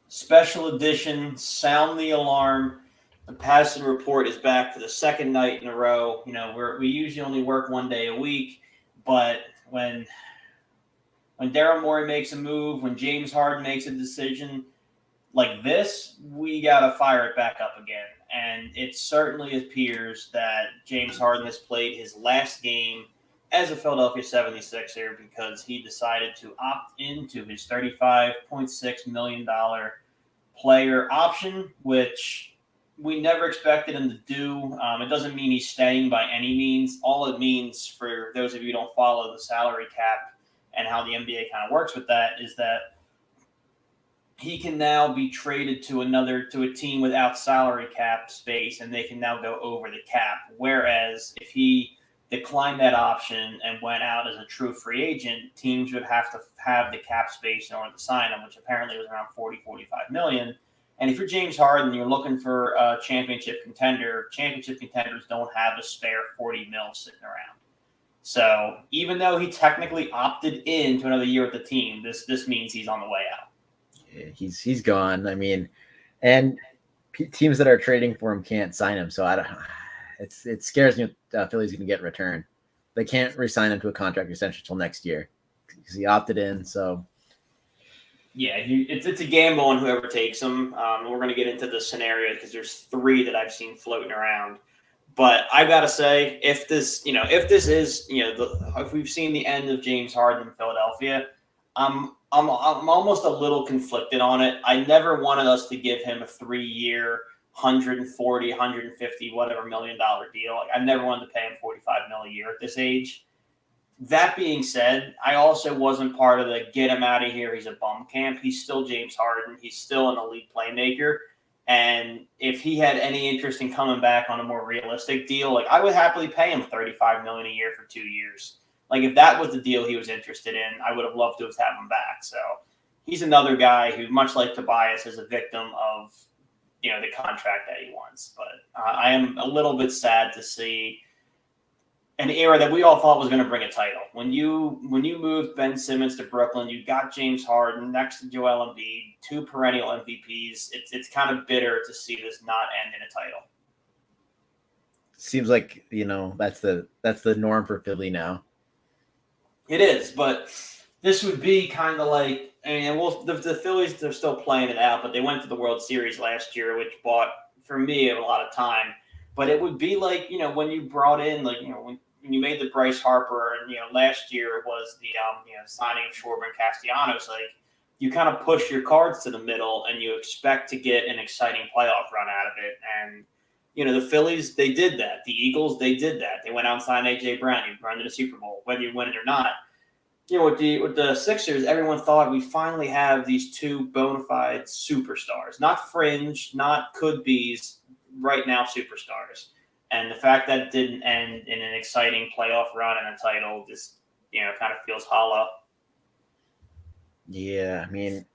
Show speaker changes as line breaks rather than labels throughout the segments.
Special edition, sound the alarm. The Patterson Report is back for the second night in a row. We usually only work 1 day a week, but when Daryl Morey makes a move, when James Harden makes a decision like this, we got to fire it back up again. And it certainly appears that James Harden has played his last game as a Philadelphia 76er because he decided to opt into his $35.6 million player option, which we never expected him to do. It doesn't mean he's staying by any means. All it means, for those of you who don't follow the salary cap and how the NBA kind of works with that, is that he can now be traded to a team without salary cap space, and they can now go over the cap. Whereas if he declined that option and went out as a true free agent, teams would have to have the cap space in order to sign him, which apparently was around 45 million. And if you're James Harden, you're looking for a championship contender. Championship contenders don't have a spare 40 mil sitting around. So even though he technically opted in to another year with the team, this means he's on the way out.
Yeah, he's gone. I mean, and teams that are trading for him can't sign him. So I don't. It scares me what Philly's going to get in return. They can't re-sign him to a contract extension until next year because he opted in. So
yeah, it's a gamble on whoever takes him. We're going to get into the scenario because there's three that I've seen floating around. But I gotta say, if this is, if we've seen the end of James Harden in Philadelphia, I'm almost a little conflicted on it. I never wanted us to give him a 3-year, 140, 150, whatever $1 million deal. Like, I never wanted to pay him 45 mil a year at this age. That being said, I also wasn't part of the get him out of here, he's a bum camp. He's still James Harden. He's still an elite playmaker. And if he had any interest in coming back on a more realistic deal, like, I would happily pay him $35 million a year for 2 years. Like, if that was the deal he was interested in, I would have loved to have had him back. So he's another guy who, much like Tobias, is a victim of, the contract that he wants. But I am a little bit sad to see an era that we all thought was going to bring a title. When you moved Ben Simmons to Brooklyn, you got James Harden next to Joel Embiid, 2 perennial MVPs. It's kind of bitter to see this not end in a title.
Seems like that's the norm for Philly now.
It is, but this would be kind of like, the Phillies, they're still playing it out, but they went to the World Series last year, which bought, for me, a lot of time. But it would be like, when you brought in, like, when you made the Bryce Harper, and last year it was the signing of Schwarber and Castellanos. Like, you kind of push your cards to the middle, and you expect to get an exciting playoff run out of it. And the Phillies, they did that. The Eagles, they did that. They went out and signed AJ Brown. You run to the Super Bowl, whether you win it or not. With the Sixers, everyone thought we finally have these 2 bona fide superstars, not fringe, not could be's, right now superstars. And the fact that it didn't end in an exciting playoff run and a title just, kind of feels hollow.
Yeah, I mean,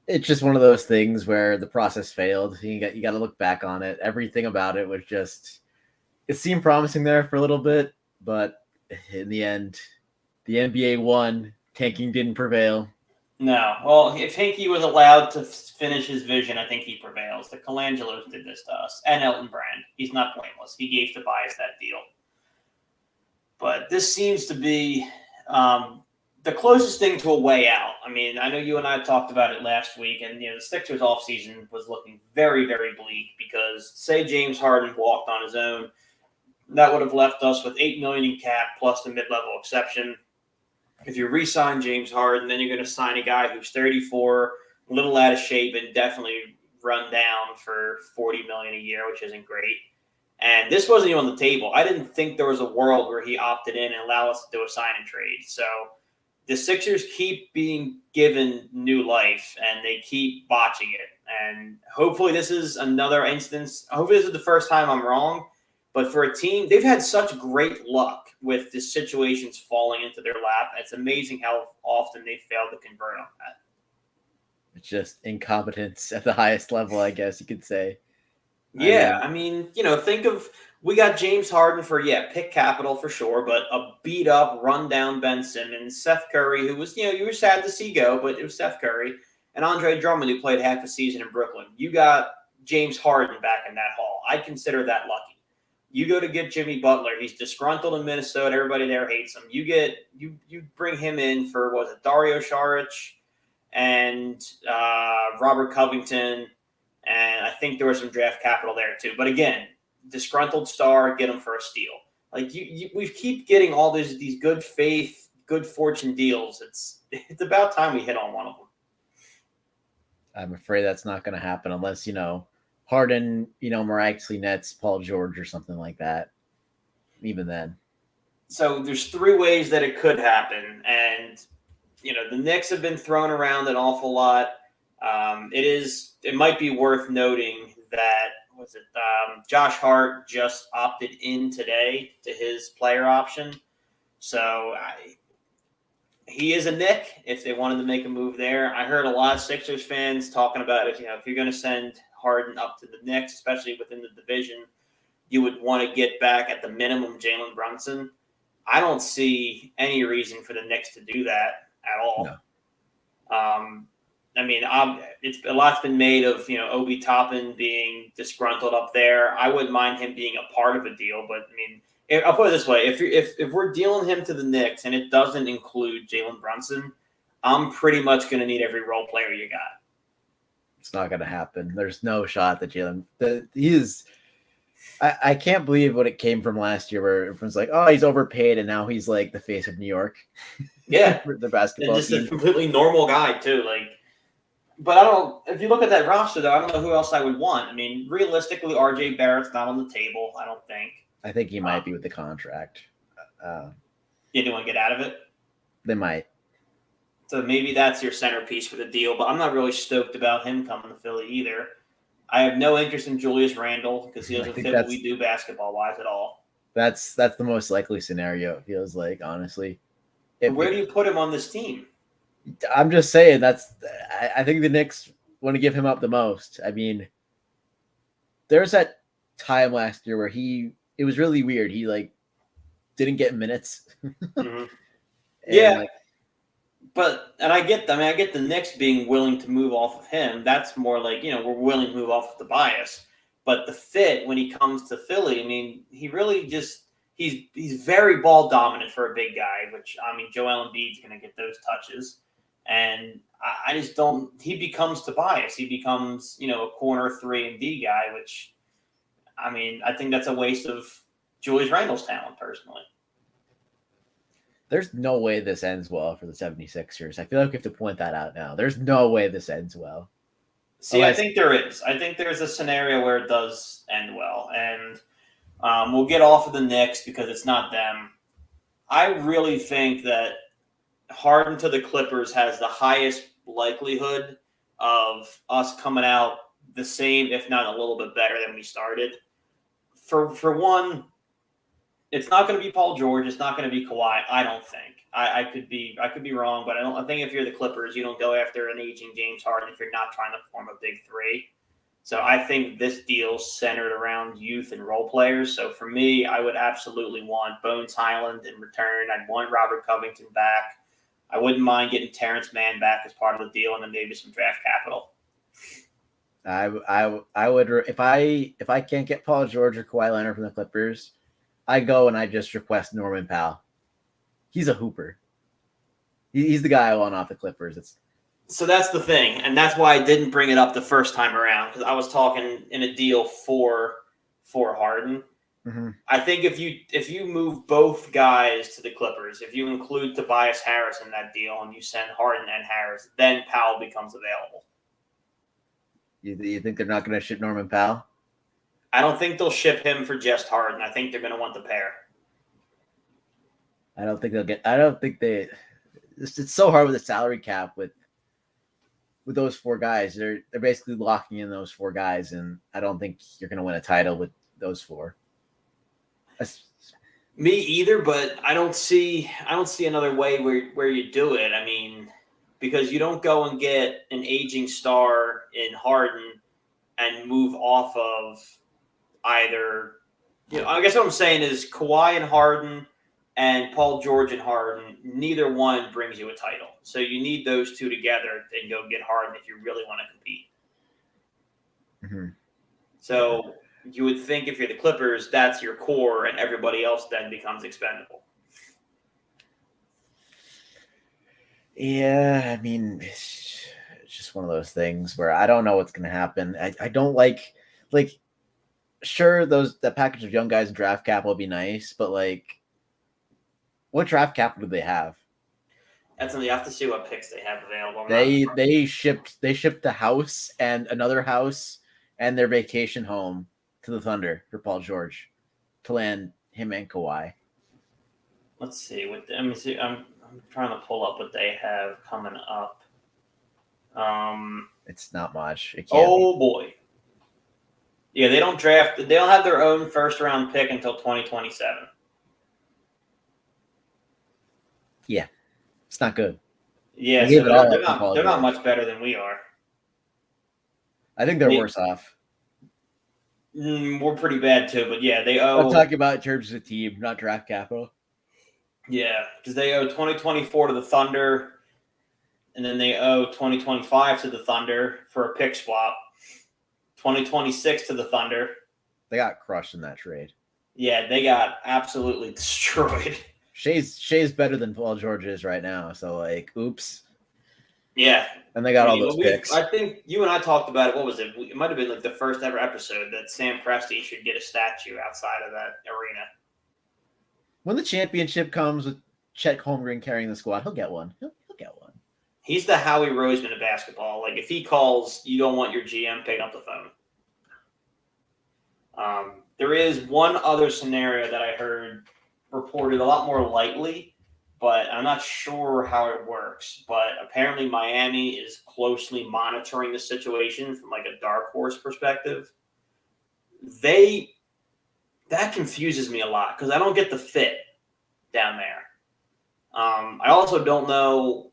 it's just one of those things where the process failed. You got to look back on it. Everything about it was just, it seemed promising there for a little bit, but in the end, the NBA won. Tanking didn't prevail.
No. Well, if Hinkie was allowed to finish his vision, I think he prevails. The Colangelos did this to us. And Elton Brand. He's not blameless. He gave Tobias that deal. But this seems to be the closest thing to a way out. I mean, I know you and I talked about it last week, and the Sixers offseason was looking very, very bleak because, say, James Harden walked on his own, that would have left us with $8 million in cap plus the mid-level exception. If you re-sign James Harden, then you're going to sign a guy who's 34, a little out of shape, and definitely run down for $40 million a year, which isn't great. And this wasn't even on the table. I didn't think there was a world where he opted in and allowed us to do a sign and trade. So the Sixers keep being given new life, and they keep botching it. And hopefully this is another instance. Hopefully this is the first time I'm wrong. But for a team, they've had such great luck with the situations falling into their lap. It's amazing how often they fail to convert on that.
It's just incompetence at the highest level, I guess you could say.
Yeah, I mean, think of, we got James Harden for, pick capital for sure, but a beat-up, run-down Ben Simmons, Seth Curry, who was, you were sad to see go, but it was Seth Curry. and Andre Drummond, who played half a season in Brooklyn. You got James Harden back in that haul. I consider that lucky. You go to get Jimmy Butler. He's disgruntled in Minnesota. Everybody there hates him. You bring him in for, was it Dario Saric and Robert Covington, and I think there was some draft capital there too. But again, disgruntled star, get him for a steal. Like we keep getting all these good faith, good fortune deals. It's about time we hit on one of them.
I'm afraid that's not going to happen unless, Harden, miraculously nets Paul George or something like that. Even then.
So there's 3 ways that it could happen. And, the Knicks have been thrown around an awful lot. It might be worth noting that, Josh Hart just opted in today to his player option. So he is a Knick if they wanted to make a move there. I heard a lot of Sixers fans talking about if you're going to send Harden up to the Knicks, especially within the division, you would want to get back at the minimum Jalen Brunson. I don't see any reason for the Knicks to do that at all. No. It's a lot's been made of Obi Toppin being disgruntled up there. I wouldn't mind him being a part of a deal, but I'll put it this way: if we're dealing him to the Knicks and it doesn't include Jalen Brunson, I'm pretty much going to need every role player you got.
It's not going to happen. There's no shot that Jalen. He is. I can't believe what it came from last year, where everyone's like, "Oh, he's overpaid," and now he's like the face of New York.
Yeah,
the basketball.
And just a completely normal guy too. But I don't. If you look at that roster, though, I don't know who else I would want. Realistically, R.J. Barrett's not on the table. I don't think.
I think he might be with the contract.
You do want to get out of it?
They might.
So maybe that's your centerpiece for the deal, but I'm not really stoked about him coming to Philly either. I have no interest in Julius Randle because he doesn't fit what we do basketball-wise at all.
That's the most likely scenario, it feels like, honestly.
Where do you put him on this team?
I'm just saying I think the Knicks want to give him up the most. There's that time last year where it was really weird. He didn't get minutes.
Mm-hmm. Yeah. And I get the Knicks being willing to move off of him. That's more like, we're willing to move off of Tobias. But the fit when he comes to Philly, he really he's very ball dominant for a big guy, which, Joel Embiid's going to get those touches. And I just don't – he becomes Tobias. He becomes, a corner 3-and-D guy, which, I think that's a waste of Julius Randle's talent, personally.
There's no way this ends well for the 76ers. I feel like we have to point that out now. There's no way this ends well.
See, I think there is. I think there's a scenario where it does end well. And we'll get off of the Knicks because it's not them. I really think that Harden to the Clippers has the highest likelihood of us coming out the same, if not a little bit better than we started. For one, it's not going to be Paul George. It's not going to be Kawhi. I don't think. I could be wrong, but I think if you're the Clippers, you don't go after an aging James Harden if you're not trying to form a big 3. So I think this deal's centered around youth and role players. So for me, I would absolutely want Bones Highland in return. I'd want Robert Covington back. I wouldn't mind getting Terrence Mann back as part of the deal, and then maybe some draft capital.
I would, if I can't get Paul George or Kawhi Leonard from the Clippers, I go and I just request Norman Powell. He's a hooper. He's the guy I want off the Clippers.
So that's the thing, and that's why I didn't bring it up the first time around, because I was talking in a deal for Harden.
Mm-hmm.
I think if you move both guys to the Clippers, if you include Tobias Harris in that deal and you send Harden and Harris, then Powell becomes available.
You think they're not going to ship Norman Powell?
I don't think they'll ship him for just Harden. I think they're going to want the pair.
I don't think they. It's so hard with the salary cap with those 4 guys. They're basically locking in those 4 guys, and I don't think you're going to win a title with those 4.
Me either, but I don't see another way where you do it. Because you don't go and get an aging star in Harden and move off of either. I guess what I'm saying is Kawhi and Harden and Paul George and Harden, neither one brings you a title. So you need those two together and go get Harden if you really want to compete.
Mm-hmm.
So you would think if you're the Clippers, that's your core, and everybody else then becomes expendable.
Yeah, I mean, it's just one of those things where I don't know what's going to happen. I don't like, sure, that package of young guys and draft capital would be nice, but like, what draft capital do they have?
That's something you have to see what picks they have available.
They shipped the house and another house and their vacation home to the Thunder for Paul George to land him and Kawhi.
Let's see. Let me see. I'm trying to pull up what they have coming up.
It's not much.
Oh boy. Yeah, they don't draft. They don't have their own first round pick until 2027.
Yeah, it's not good.
Yeah, so they're not much better than we are.
I think they're worse off.
We're pretty bad too, but yeah, they owe.
I'm talking about in terms of team, not draft capital.
Yeah, because they owe 2024 to the Thunder, and then they owe 2025 to the Thunder for a pick swap. 2026 to the Thunder.
They got crushed in that trade.
Yeah, they got absolutely destroyed.
Shea's better than Paul George is right now, so like, oops.
Yeah.
And they got all those picks.
I think you and I talked about it. What was it? It might have been like the first ever episode that Sam Presti should get a statue outside of that arena.
When the championship comes with Chet Holmgren carrying the squad, he'll get one. He'll get one.
He's the Howie Roseman of basketball. Like, if he calls, you don't want your GM picking up the phone. There is one other scenario that I heard reported a lot more lightly, but I'm not sure how it works. But apparently Miami is closely monitoring the situation from like a dark horse perspective. That confuses me a lot because I don't get the fit down there. I also don't know.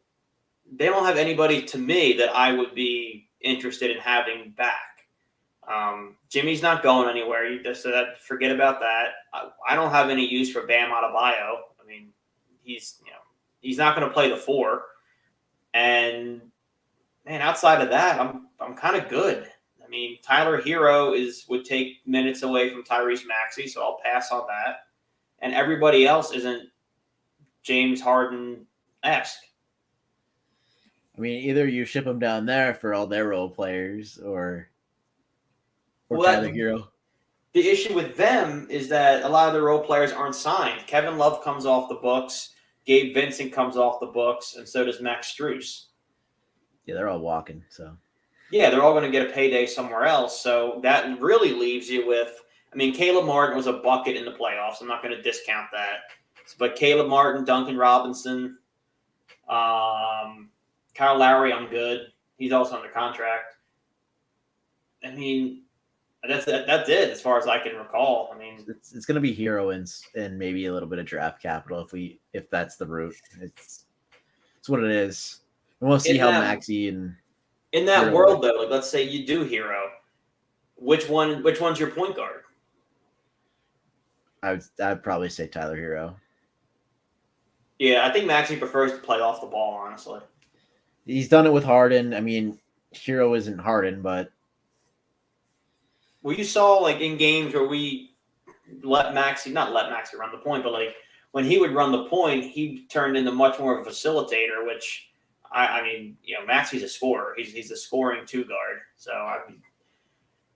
They don't have anybody to me that I would be interested in having back. Jimmy's not going anywhere. You just forget about that. I don't have any use for Bam Adebayo. I mean, he's not going to play the 4. And man, outside of that, I'm kind of good. I mean, Tyler Hero would take minutes away from Tyrese Maxey, so I'll pass on that. And everybody else isn't James Harden-esque.
I mean, either you ship them down there for all their role players, or Tyler Hero.
The issue with them is that a lot of the role players aren't signed. Kevin Love comes off the books. Gabe Vincent comes off the books, and so does Max Strus.
Yeah, they're all walking. So
yeah, they're all going to get a payday somewhere else. So that really leaves you with. I mean, Caleb Martin was a bucket in the playoffs. I'm not going to discount that. But Caleb Martin, Duncan Robinson, Kyle Lowry, I'm good. He's also under contract. I mean. That's it as far as I can recall. I mean,
it's going to be Hero and maybe a little bit of draft capital if that's the route. It's what it is. And we'll see how Maxey and
in that Hero world though. Like, let's say you do Hero, which one's your point guard?
I'd probably say Tyler Hero.
Yeah, I think Maxey prefers to play off the ball. Honestly,
he's done it with Harden. I mean, Hero isn't Harden, but.
Well, you saw like in games where we not let Maxey run the point, but like when he would run the point, he turned into much more of a facilitator, which I mean, Maxey's a scorer. He's a scoring 2 guard. So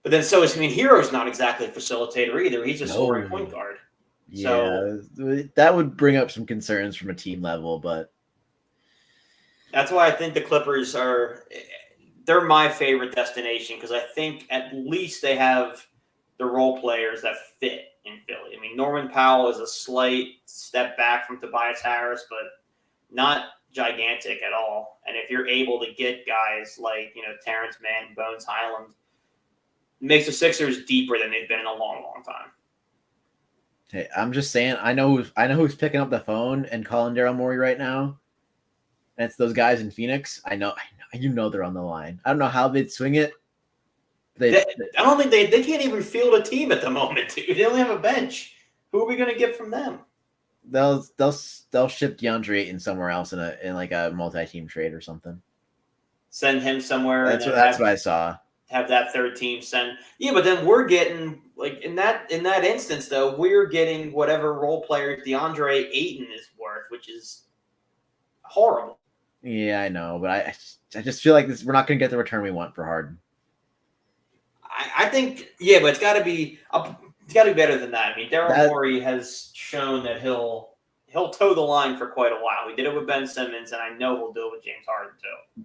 but then Hero's not exactly a facilitator either. He's a scoring point guard.
Yeah, so, that would bring up some concerns from a team level, but
that's why I think the Clippers they're my favorite destination because I think at least they have the role players that fit in Philly. I mean, Norman Powell is a slight step back from Tobias Harris, but not gigantic at all. And if you're able to get guys like, Terrence Mann, Bones Highland, it makes the Sixers deeper than they've been in a long, long time.
Hey, I'm just saying, I know who's picking up the phone and calling Daryl Morey right now. And it's those guys in Phoenix. I know they're on the line. I don't know how they'd swing it.
I don't think they can't even field a team at the moment, dude. They only have a bench. Who are we going to get from them?
they'll ship DeAndre Ayton somewhere else in like a multi-team trade or something.
Send him somewhere, and then
That's what I saw.
Have that third team send. Yeah, but then we're getting like in that instance though, we're getting whatever role player DeAndre Ayton is worth, which is horrible.
Yeah, I know, but I just feel like we're not going to get the return we want for Harden.
I think yeah, but it's got to be better than that. I mean, Daryl Morey has shown that he'll toe the line for quite a while. He did it with Ben Simmons, and I know he'll do it with James Harden too.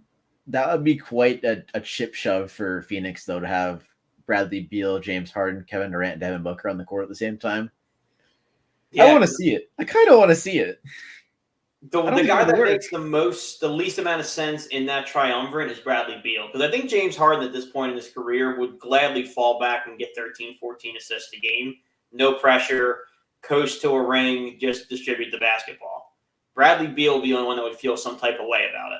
That would be quite a chip shove for Phoenix, though, to have Bradley Beal, James Harden, Kevin Durant, and Devin Booker on the court at the same time. Yeah, I want to see it. I kind of want to see it.
The guy that makes the least amount of sense in that triumvirate is Bradley Beal. Because I think James Harden at this point in his career would gladly fall back and get 13, 14 assists a game. No pressure, coast to a ring, just distribute the basketball. Bradley Beal would be the only one that would feel some type of way about it.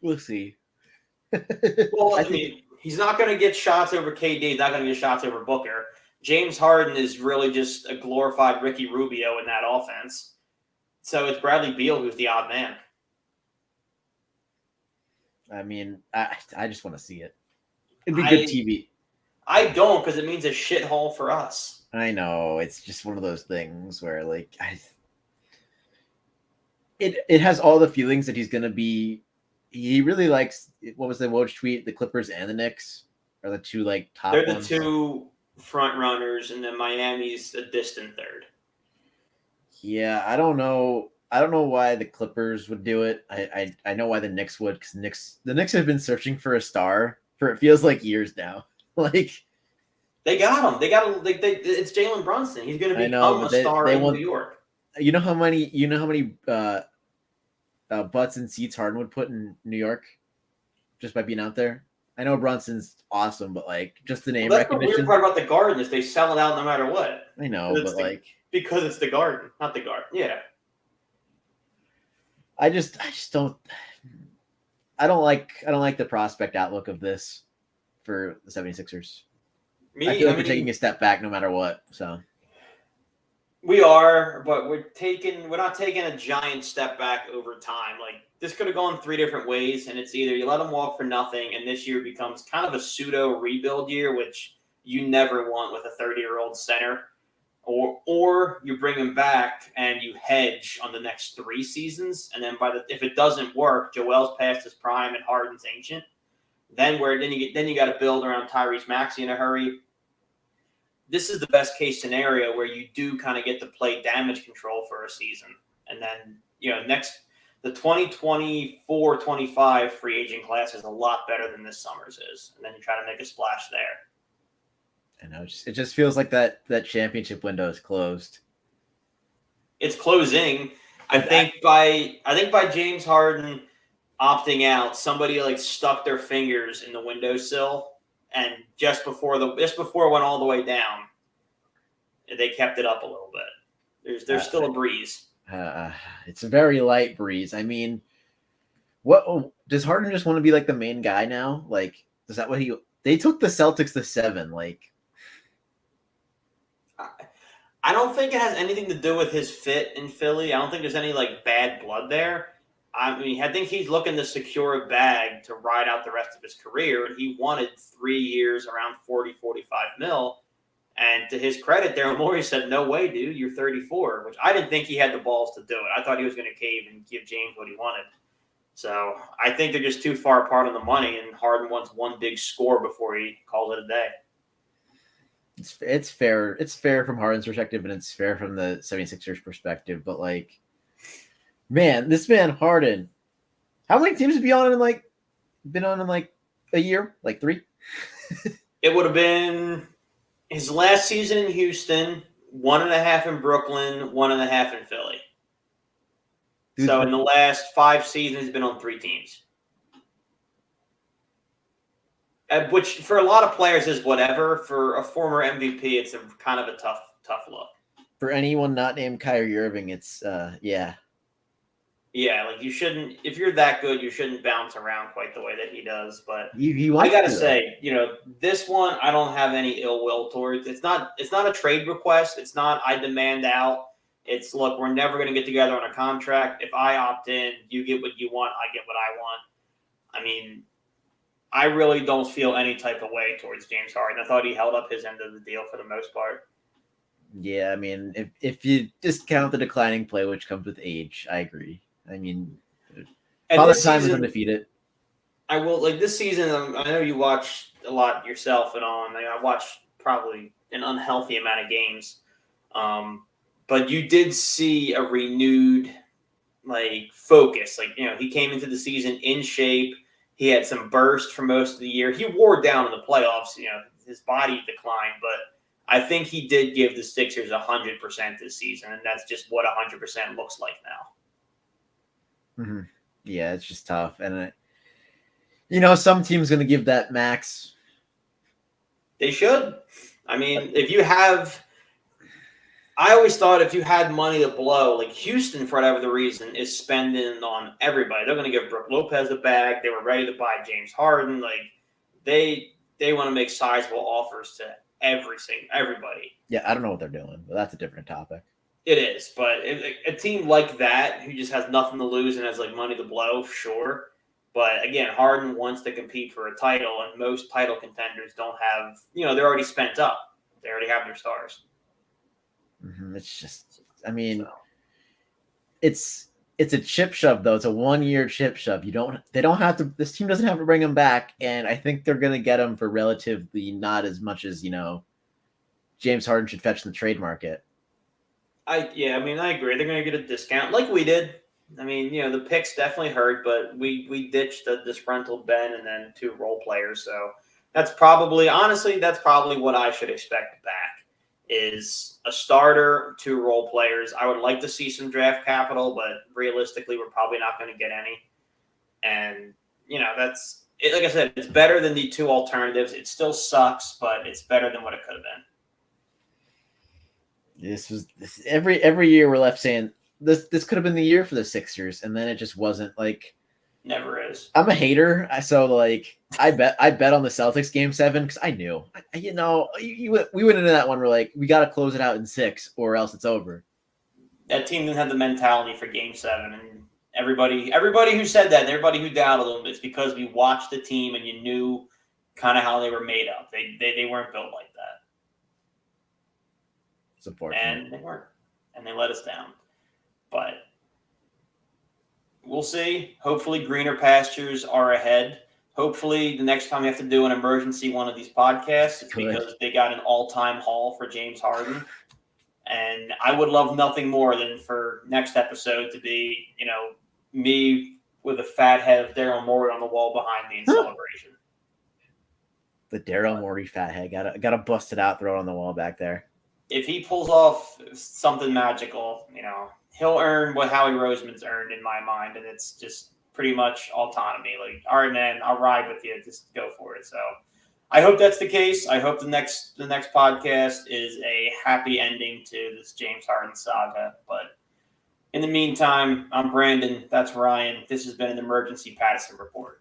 We'll see.
Well, I mean, he's not going to get shots over KD. He's not going to get shots over Booker. James Harden is really just a glorified Ricky Rubio in that offense. So it's Bradley Beal who's the odd man.
I mean, I just want to see it. It'd be good TV.
I don't, because it means a shithole for us.
I know. It's just one of those things where, like, it has all the feelings that he's going to be. He really likes, what was the Woj tweet? The Clippers and the Knicks are the two, like, top ones.
They're the two front runners, and then Miami's a distant third.
Yeah, I don't know why the Clippers would do it. I know why the Knicks would, because the Knicks have been searching for a star for it feels like years now. Like
they got him. It's Jalen Brunson. He's going to become a star in New York.
You know how many butts and seats Harden would put in New York just by being out there? I know Brunson's awesome, but like just the name recognition.
The weird part about the Garden is they sell it out no matter what.
I know, but
because it's the Garden, not the Garden. Yeah.
I just don't. I don't like the prospect outlook of this for the 76ers. I feel like we're taking a step back no matter what. So
we are, but we're not taking a giant step back over time. Like this could have gone three different ways, and it's either you let them walk for nothing, and this year becomes kind of a pseudo rebuild year, which you never want with a 30-year-old center. Or you bring him back and you hedge on the next 3 seasons, and then if it doesn't work, Joel's past his prime and Harden's ancient. Then you got to build around Tyrese Maxey in a hurry. This is the best case scenario where you do kind of get to play damage control for a season, and then the 2024-25 free agent class is a lot better than this summer's is, and then you try to make a splash there.
I know it just feels like that championship window is closed.
It's closing. I think by James Harden opting out, somebody like stuck their fingers in the windowsill, and just before it went all the way down, they kept it up a little bit. There's still a breeze.
It's a very light breeze. I mean, what does Harden just want to be like the main guy now? Like, is that what they took the Celtics to 7? Like,
I don't think it has anything to do with his fit in Philly. I don't think there's any like bad blood there. I mean, I think he's looking to secure a bag to ride out the rest of his career. He wanted 3 years around 40, 45 mil. And to his credit, Daryl Morey said, no way, dude, you're 34, which I didn't think he had the balls to do it. I thought he was going to cave and give James what he wanted. So I think they're just too far apart on the money, and Harden wants one big score before he calls it a day.
It's fair. It's fair from Harden's perspective, and it's fair from the 76ers perspective. But like, man, this man Harden, how many teams have been on in a year? Like 3?
It would have been his last season in Houston, 1.5 in Brooklyn, 1.5 in Philly. So in the last 5 seasons, he's been on 3 teams. Which for a lot of players is whatever. For a former MVP, it's a kind of a tough look.
For anyone not named Kyrie Irving, it's yeah.
Yeah, like you shouldn't. If you're that good, you shouldn't bounce around quite the way that he does. But
He
I
wants
gotta
to though.
say, this one I don't have any ill will towards. It's not. It's not a trade request. It's not. I demand out. It's look. We're never going to get together on a contract. If I opt in, you get what you want. I get what I want. I mean, I really don't feel any type of way towards James Harden. I thought he held up his end of the deal for the most part.
Yeah, I mean, if you discount the declining play, which comes with age, I agree. I mean,
And
Father
this
Time is
season,
undefeated.
I will like this season. I know you watch a lot yourself and all, and I watched probably an unhealthy amount of games. But you did see a renewed focus. He came into the season in shape. He had some burst for most of the year. He wore down in the playoffs. His body declined, but I think he did give the Sixers 100% this season, and that's just what 100% looks like now.
Mm-hmm. Yeah, it's just tough, and some team's going to give that max.
They should. I mean, I always thought if you had money to blow, like Houston, for whatever the reason, is spending on everybody. They're going to give Brook Lopez a bag. They were ready to buy James Harden. They want to make sizable offers to everybody.
Yeah, I don't know what they're doing, but that's a different topic.
It is, but a team like that who just has nothing to lose and has money to blow, sure. But again, Harden wants to compete for a title, and most title contenders don't have. They're already spent up. They already have their stars.
Mm-hmm. It's just, I mean, it's a chip shove though. It's a 1-year chip shove. They don't have to. This team doesn't have to bring him back, and I think they're gonna get him for relatively not as much as James Harden should fetch in the trade market.
I agree. They're going to get a discount like we did. The picks definitely hurt, but we ditched the disgruntled Ben and then 2 role players. So that's probably what I should expect back is a starter, 2 role players. I would like to see some draft capital, but realistically, we're probably not going to get any. And that's it. Like I said, it's better than the 2 alternatives. It still sucks, but it's better than what it could have been.
Every year we're left saying this could have been the year for the Sixers, and then it just wasn't.
Never is.
I'm a hater, so I bet on the Celtics game 7 because I knew we went into that one. We're like, we got to close it out in 6 or else it's over.
That team didn't have the mentality for game 7, and everybody who said that, and everybody who doubted them, it's because we watched the team and you knew kind of how they were made up. They weren't built like that.
It's unfortunate.
And they weren't. And they let us down. But we'll see. Hopefully greener pastures are ahead. Hopefully the next time we have to do an emergency one of these podcasts, it's because they got an all-time haul for James Harden. And I would love nothing more than for next episode to be, me with a fat head of Daryl Morey on the wall behind me in celebration.
The Daryl Morey fat head. Gotta bust it out, throw it on the wall back there.
If he pulls off something magical, he'll earn what Howie Roseman's earned in my mind, and it's just pretty much autonomy. All right, man, I'll ride with you. Just go for it. So I hope that's the case. I hope the next podcast is a happy ending to this James Harden saga. But in the meantime, I'm Brandon. That's Ryan. This has been an Emergency Patterson Report.